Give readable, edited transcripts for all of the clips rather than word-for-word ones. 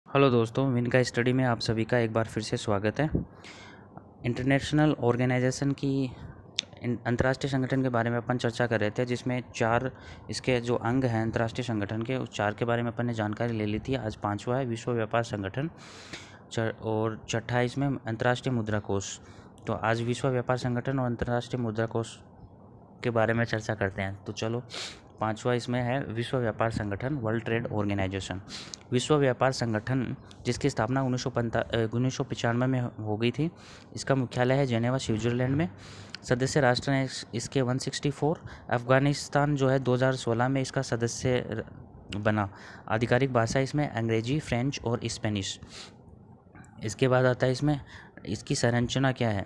Hello दोस्तों, विनका study में आप सभी का एक बार फिर से स्वागत है। इंटरनेशनल ऑर्गेनाइजेशन की अंतर्राष्ट्रीय संगठन के बारे में अपन चर्चा कर रहे थे, जिसमें 4 इसके जो अंग हैं अंतर्राष्ट्रीय संगठन के, उस 4 के बारे में अपन ने जानकारी ले ली थी। आज 5वां है विश्व व्यापार संगठन और छठा इसमें अंतर्राष्ट्रीय मुद्रा कोष। तो आज विश्व व्यापार संगठन और अंतर्राष्ट्रीय मुद्रा कोष के बारे में चर्चा करते हैं। तो चलो, 5वां इसमें है विश्व व्यापार संगठन, वर्ल्ड ट्रेड ऑर्गेनाइजेशन। विश्व व्यापार संगठन जिसकी स्थापना 1995 में हो गई थी। इसका मुख्यालय है जेनेवा, स्विट्जरलैंड में। सदस्य राष्ट्र हैं इसके 164। अफगानिस्तान जो है 2016 में इसका सदस्य बना। आधिकारिक भाषा इसमें अंग्रेजी, फ्रेंच और स्पेनिश। इसके बाद आता है इसमें इसकी संरचना क्या है।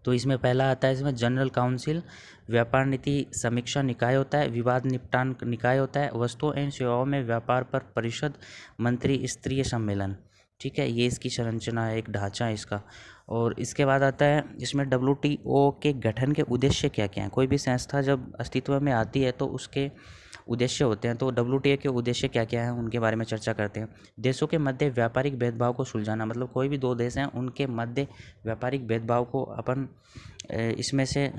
तो इसमें पहला आता है इसमें जनरल काउंसिल, व्यापार नीति समीक्षा निकाय होता है, विवाद निपटान निकाय होता है, वस्तुओं एवं सेवाओं में व्यापार पर परिषद, मंत्री स्तरीय सम्मेलन। ठीक है, ये इसकी संरचना है, एक ढांचा है इसका। और इसके बाद आता है इसमें WTO के गठन के उद्देश्य क्या क्या हैं। कोई भी संस्था जब अस्तित्व में आती है तो उसके उद्देश्य होते हैं। तो WTO के उद्देश्य क्या क्या हैं उनके बारे में चर्चा करते हैं। देशों के मध्य व्यापारिक भेदभाव को सुलझाना, मतलब कोई भी 2 देश हैं उनके मध्य व्यापारिक भेदभाव को अपन इसमें से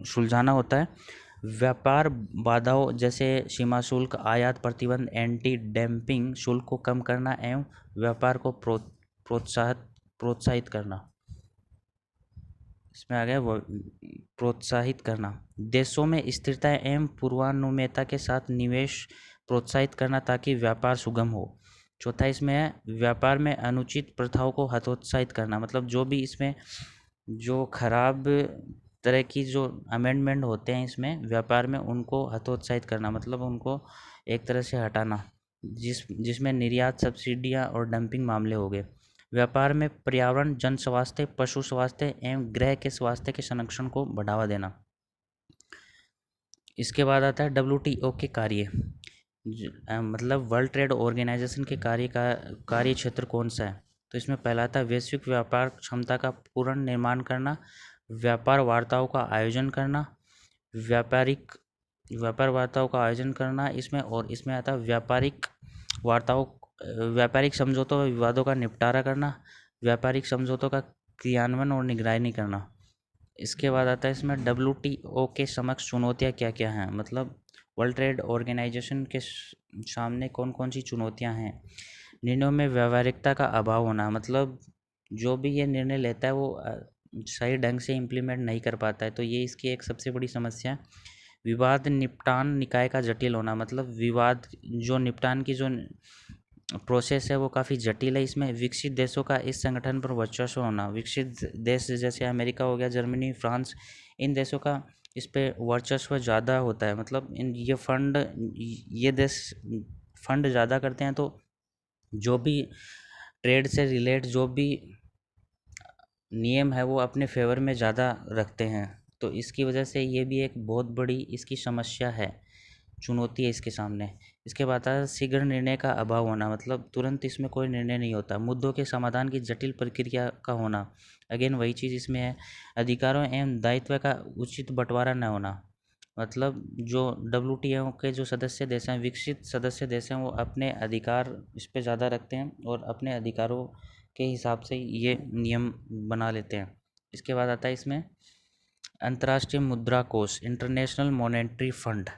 सुलझाना होता है। व्यापार बाधाओं जैसे सीमा शुल्क, आयात प्रतिबंध, एंटी डैम्पिंग शुल्क को कम करना एवं व्यापार को प्रोत्साहित करना। इसमें आ गया वो प्रोत्साहित करना। देशों में स्थिरता एवं पूर्वानुमेयता के साथ निवेश प्रोत्साहित करना ताकि व्यापार सुगम हो। चौथा इसमें है व्यापार में अनुचित प्रथाओं को हतोत्साहित करना, मतलब जो भी इसमें जो खराब तरह की जो अमेंडमेंट होते हैं इसमें व्यापार में, उनको हतोत्साहित करना, मतलब उनको एक तरह से हटाना, जिसमें निर्यात, सब्सिडियां और डंपिंग मामले हो गए। व्यापार में पर्यावरण, जन स्वास्थ्य, पशु स्वास्थ्य एवं गृह के स्वास्थ्य के संरक्षण को बढ़ावा देना। इसके बाद आता है WTO के कार्य, मतलब वर्ल्ड ट्रेड ऑर्गेनाइजेशन के कार्य क्षेत्र कौन सा है। तो इसमें पहला था वैश्विक व्यापार क्षमता का पूर्ण निर्माण करना, व्यापार वार्ताओं का आयोजन करना, व्यापारिक व्यापार वार्ताओं का आयोजन करना इसमें। और इसमें आता है व्यापारिक समझौतों व विवादों का निपटारा करना, व्यापारिक समझौतों का क्रियान्वयन और निगरानी करना। इसके बाद आता है इसमें WTO के समक्ष चुनौतियाँ क्या क्या हैं, मतलब वर्ल्ड ट्रेड ऑर्गेनाइजेशन के सामने कौन कौन सी चुनौतियाँ हैं। निर्णयों में व्यावहारिकता का अभाव होना, मतलब जो भी ये निर्णय लेता है वो सही ढंग से इम्प्लीमेंट नहीं कर पाता है, तो ये इसकी एक सबसे बड़ी समस्या है। विवाद निपटान निकाय का जटिल होना, मतलब विवाद जो निपटान की जो प्रोसेस है वो काफ़ी जटिल है। इसमें विकसित देशों का इस संगठन पर वर्चस्व होना, विकसित देश जैसे अमेरिका हो गया, जर्मनी, फ्रांस, इन देशों का इस पे वर्चस्व ज़्यादा होता है। मतलब ये देश फंड ज़्यादा करते हैं, तो जो भी ट्रेड से रिलेट जो भी नियम है वो अपने फेवर में ज़्यादा रखते हैं। तो इसकी वजह से ये भी एक बहुत बड़ी इसकी समस्या है, चुनौती है इसके सामने। इसके बाद आता है शीघ्र निर्णय का अभाव होना, मतलब तुरंत इसमें कोई निर्णय नहीं होता। मुद्दों के समाधान की जटिल प्रक्रिया का होना, अगेन वही चीज़ इसमें है। अधिकारों एवं दायित्व का उचित बंटवारा न होना, मतलब जो WTO के जो सदस्य देश हैं, विकसित सदस्य देश हैं, वो अपने अधिकार इस पर ज़्यादा रखते हैं और अपने अधिकारों के हिसाब से ये नियम बना लेते हैं। इसके बाद आता है इसमें अंतर्राष्ट्रीय मुद्रा कोष, इंटरनेशनल मॉनेटरी फंड,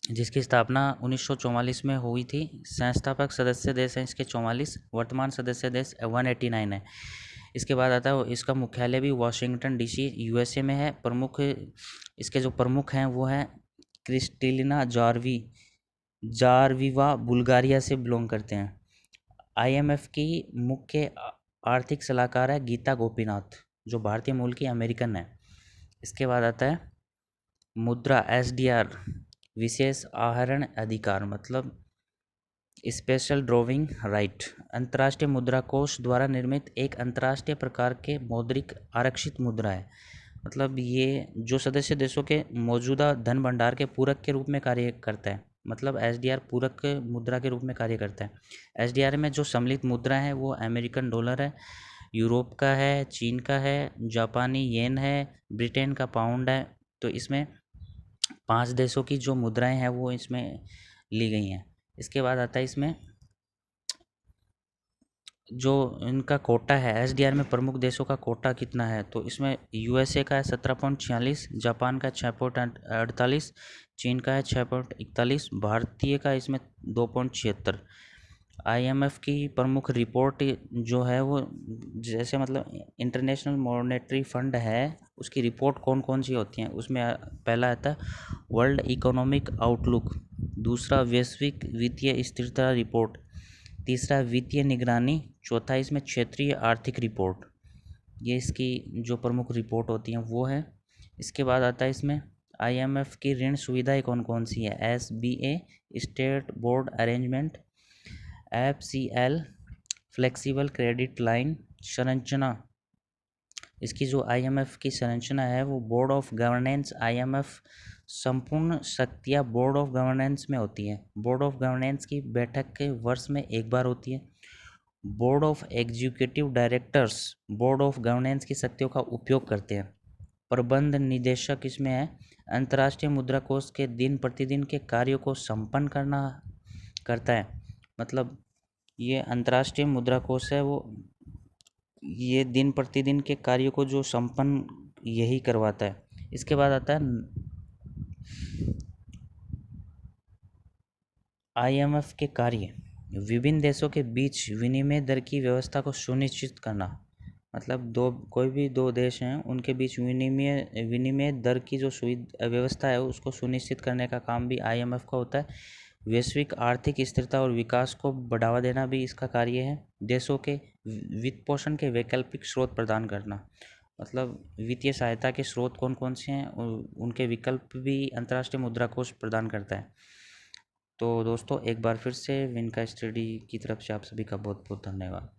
जिसकी स्थापना 1944 में हुई थी। संस्थापक सदस्य देश हैं इसके 44, वर्तमान सदस्य देश 189 है। इसके बाद आता है इसका मुख्यालय भी वाशिंगटन DC USA में है। इसके जो प्रमुख हैं वो हैं क्रिस्टलिना जारवीवा, बुल्गारिया से बिलोंग करते हैं। IMF की मुख्य आर्थिक सलाहकार है गीता गोपीनाथ, जो भारतीय मूल की अमेरिकन है। इसके बाद आता है मुद्रा SDR, विशेष आहरण अधिकार, मतलब स्पेशल ड्रॉविंग राइट। अंतर्राष्ट्रीय मुद्रा कोष द्वारा निर्मित एक अंतर्राष्ट्रीय प्रकार के मौद्रिक आरक्षित मुद्रा है, मतलब ये जो सदस्य देशों के मौजूदा धन भंडार के पूरक के रूप में कार्य करता है। मतलब SDR पूरक मुद्रा के रूप में कार्य करता है। SDR में जो सम्मिलित मुद्रा है वो अमेरिकन डॉलर है, यूरोप का है, चीन का है, जापानी येन है, ब्रिटेन का पाउंड है। तो इसमें 5 देशों की जो मुद्राएं हैं वो इसमें ली गई हैं। इसके बाद आता है इसमें जो इनका कोटा है एसडीआर में प्रमुख देशों का कोटा कितना है, तो इसमें यूएसए का है 17.46, जापान का 6.48, चीन का है 6.41, भारतीय का इसमें 2.76। आईएमएफ की प्रमुख रिपोर्ट जो है वो, जैसे मतलब इंटरनेशनल मॉनेटरी फंड है उसकी रिपोर्ट कौन कौन सी होती हैं, उसमें पहला आता है वर्ल्ड इकोनॉमिक आउटलुक, दूसरा वैश्विक वित्तीय स्थिरता रिपोर्ट, तीसरा वित्तीय निगरानी, चौथा इसमें क्षेत्रीय आर्थिक रिपोर्ट। ये इसकी जो प्रमुख रिपोर्ट होती हैं वो है। इसके बाद आता है इसमें आईएमएफ की ऋण सुविधाएं कौन कौन सी है, SBA state board arrangement, FCL flexible credit line संरचना। इसकी जो आईएमएफ की संरचना है वो बोर्ड ऑफ गवर्नेंस, आईएमएफ संपूर्ण शक्तियाँ बोर्ड ऑफ गवर्नेंस में होती हैं। बोर्ड ऑफ गवर्नेंस की बैठक के वर्ष में एक बार होती है। Board of executive directors board of governance की शक्तियों का उपयोग करते हैं। प्रबंध निदेशक इसमें है, अंतर्राष्ट्रीय मुद्रा कोष के दिन प्रतिदिन के कार्यों को संपन्न करता है। मतलब ये अंतर्राष्ट्रीय मुद्रा कोष है वो ये दिन प्रतिदिन के कार्यों को जो संपन्न यही करवाता है। इसके बाद आता है आईएमएफ के कार्य, विभिन्न देशों के बीच विनिमय दर की व्यवस्था को सुनिश्चित करना। मतलब कोई भी दो देश हैं उनके बीच विनिमय दर की जो सुविधा व्यवस्था है उसको सुनिश्चित करने का काम भी आईएमएफ का होता है। वैश्विक आर्थिक स्थिरता और विकास को बढ़ावा देना भी इसका कार्य है। देशों के वित्त पोषण के वैकल्पिक स्रोत प्रदान करना, मतलब वित्तीय सहायता के स्रोत कौन कौन से हैं उनके विकल्प भी अंतर्राष्ट्रीय मुद्रा कोष प्रदान करता है। तो दोस्तों एक बार फिर से विनका स्टडी की तरफ से आप सभी का बहुत बहुत धन्यवाद।